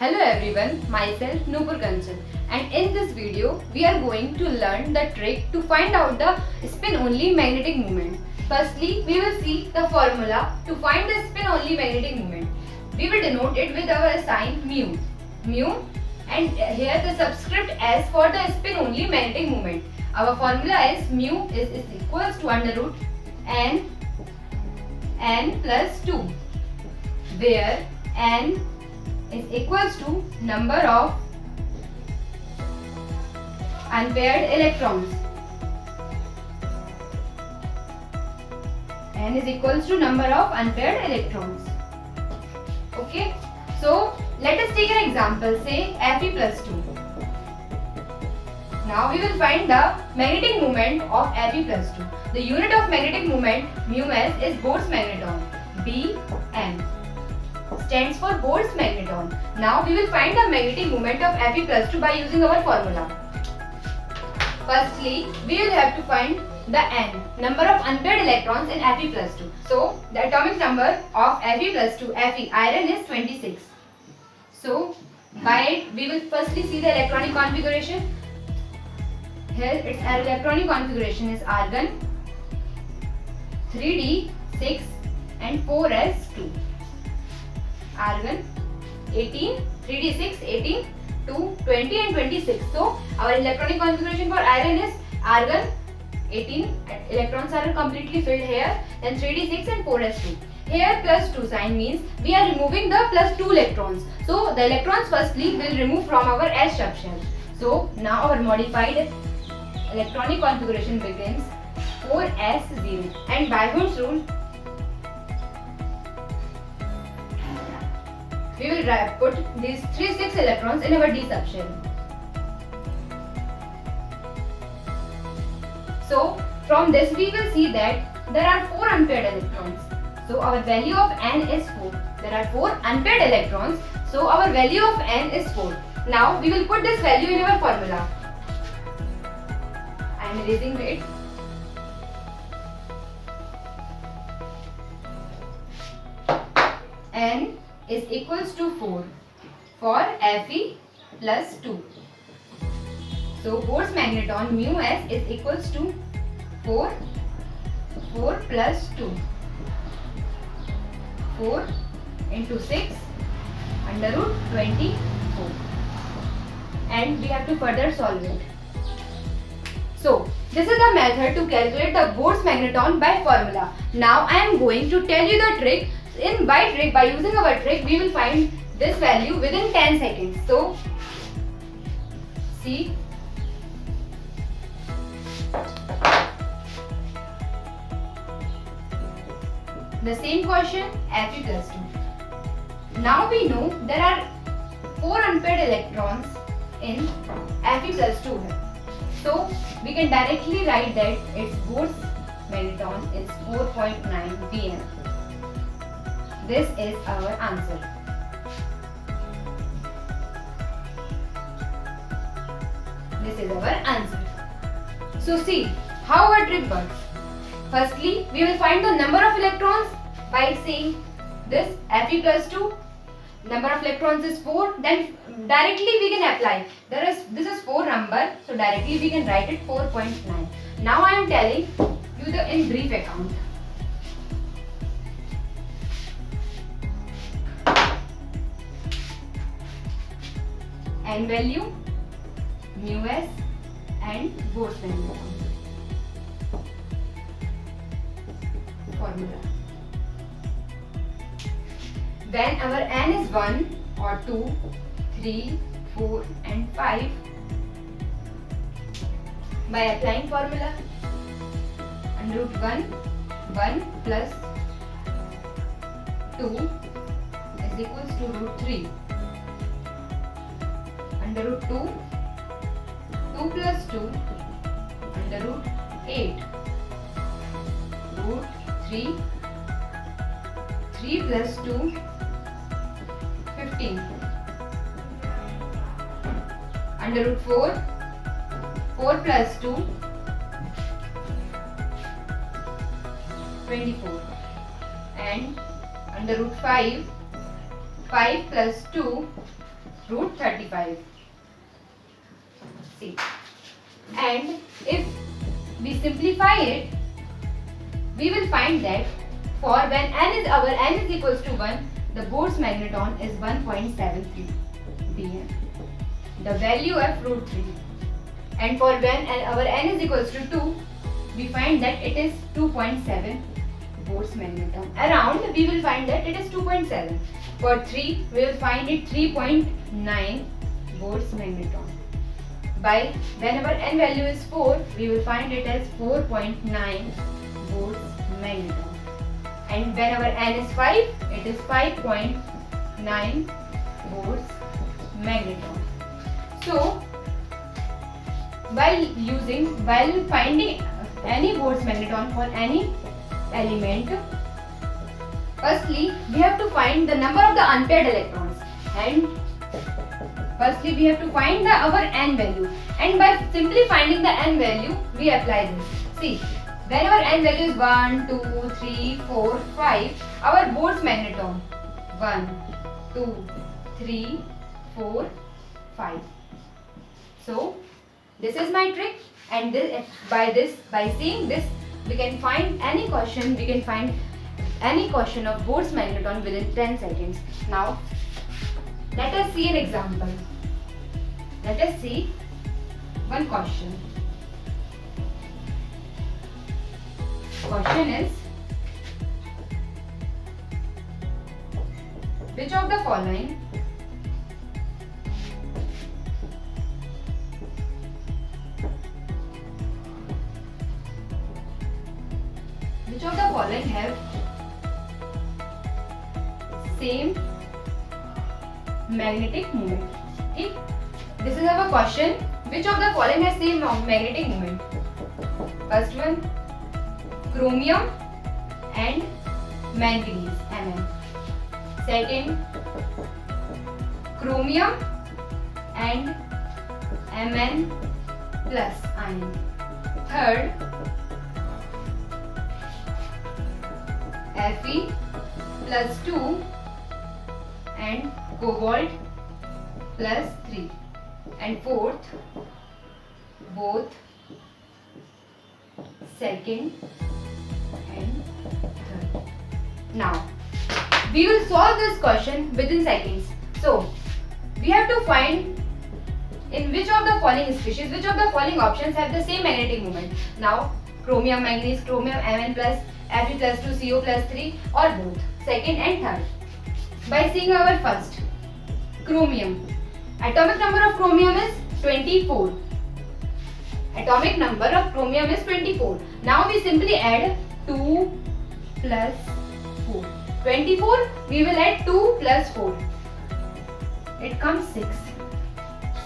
Hello everyone, myself Nupur Kanchan, and in this video we are going to learn the trick to find out the spin only magnetic moment. Firstly, we will see the formula to find the spin only magnetic moment. We will denote it with our sign mu. And here the subscript S for the spin only magnetic moment. Our formula is mu is equals to under root n plus 2, where n is equals to number of unpaired electrons. N is equals to number of unpaired electrons. Okay, so let us take an example, say Fe plus 2. Now we will find the magnetic moment of Fe plus 2. The unit of magnetic moment μs is Bohr's magneton. Bm stands for Bohr's magneton. Now we will find the magnetic moment of Fe plus 2 by using our formula. Firstly, we will have to find the n, number of unpaired electrons in Fe plus 2. So the atomic number of Fe plus 2, Fe, iron is 26. So by it we will firstly see the electronic configuration. Here its electronic configuration is argon, 3d, 6 and 4s2. Argon 18, 3d6, 18, 2, 20 and 26. So our electronic configuration for iron is argon 18, electrons are completely filled here, then 3d6 and 4s2. Here plus 2 sign means we are removing the plus 2 electrons. So the electrons firstly will remove from our s subshell. So now our modified electronic configuration begins 4s0, and by Hund's rule we will put these 6 electrons in our d subshell. So from this we will see that there are 4 unpaired electrons. So our value of n is 4. There are 4 unpaired electrons. So our value of n is 4. Now we will put this value in our formula. I am erasing it. N is equals to 4 for Fe plus 2. So Bohr's magneton μs is equals to 4 plus 2. 4 into 6 under root 24. And we have to further solve it. So this is the method to calculate the Bohr's magneton by formula. Now I am going to tell you the trick. By using our trick, we will find this value within 10 seconds. So, see. The same question, Fe plus 2. Now we know there are 4 unpaired electrons in Fe plus 2. So, we can directly write that its Bohr's magneton is 4.9 Bm. This is our answer. This is our answer. So see how our trick works. Firstly, we will find the number of electrons by saying this Fe plus 2. Number of electrons is 4. Then directly we can apply. This is 4 number. So directly we can write it 4.9. Now I am telling you the in brief account. N value, μs and Bohr's magneton. Formula. When our n is 1 or 2, 3, 4 and 5, by applying formula, under root 1 plus 2 is equals to root 3. Under root 2, 2 plus 2, under root 8, root 3, 3 plus 2, 15, under root 4, 4 plus 2, 24, and under root 5, 5 plus 2, root 35. See, and if we simplify it, we will find that for when n is equals to 1, the Bohr's magneton is 1.73 dm. The value of root 3. And for when our n is equals to 2, we find that it is 2.7 Bohr's magneton. Around, we will find that it is 2.7. For 3, we will find it 3.9 Bohr's magneton. By whenever n value is 4, we will find it as 4.9 Bohr's magneton. And whenever n is 5, it is 5.9 Bohr's magneton. So, while finding any Bohr's magneton for any element, firstly we have to find the number of the unpaired electrons, and firstly we have to find our n value, and by simply finding the n value we apply this. See, whenever n value is 1, 2, 3, 4, 5, our Bohr's magneton 1, 2, 3, 4, 5. So this is my trick, and by seeing this, we can find any question. We can find any question of Bohr's magneton within 10 seconds. Now, let us see an example. Let us see one question. Question is, which of the following have same magnetic moment? Okay? This is our question. Which of the following has same magnetic moment? First one, chromium and manganese, Mn. Second, chromium and Mn plus ion. Third, Fe plus 2 and cobalt plus 3. And fourth, both second and third. Now, we will solve this question within seconds. So, we have to find in which of the following species, which of the following options have the same magnetic moment. Now, chromium, manganese, chromium, Mn plus Fe plus 2, Co plus 3, or both, second and third. By seeing our first, chromium. Atomic number of chromium is 24. Atomic number of chromium is 24. Now we simply add 2 plus 4. 24, we will add 2 plus 4. It comes 6.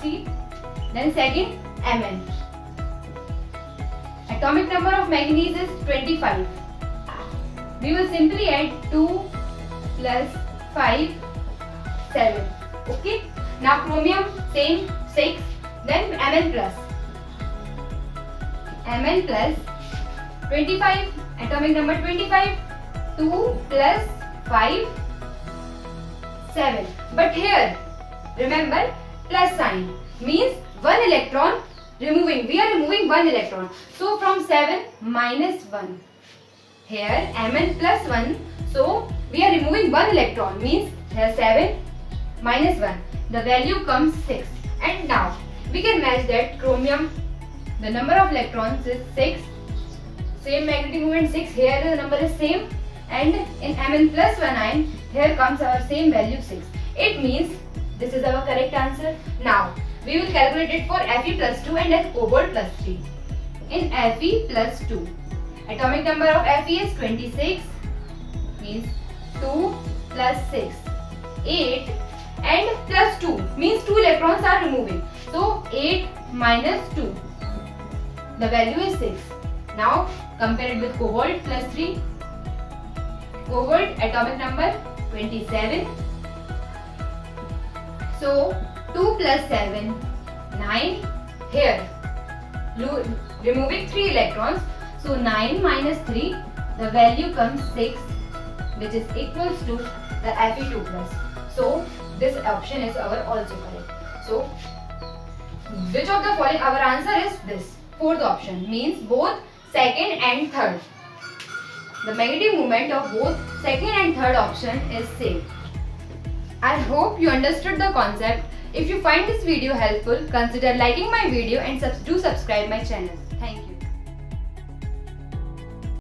See? Then second, Mn. Atomic number of manganese is 25. We will simply add 2 plus 5, 7. Okay? Now chromium, same, 6. Then Mn plus. Mn plus 25. Atomic number 25. 2 plus 5, 7. But here, remember, plus sign means one electron removing. We are removing one electron. So from 7 minus 1. Here Mn plus 1. So we are removing one electron. Means here 7 minus 1. The value comes 6. And now we can match that chromium. The number of electrons is 6. Same magnetic moment 6. Here the number is same. And in Mn plus 1 ion, here comes our same value 6. It means this is our correct answer. Now we will calculate it for Fe plus 2 and cobalt plus 3. In Fe plus 2, atomic number of Fe is 26, means 2 plus 6, 8, and plus 2 means 2 electrons are removing. So 8 minus 2, the value is 6. Now compare it with cobalt plus 3. Cobalt atomic number 27. So 2 plus 7, 9. Here removing 3 electrons. So 9 minus 3, the value comes 6, which is equals to the Fe2+. So this option is our also correct. So which of the following, our answer is this fourth option, means both second and third. The magnetic moment of both second and third option is same. I hope you understood the concept. If you find this video helpful, consider liking my video and do subscribe my channel. Thank you.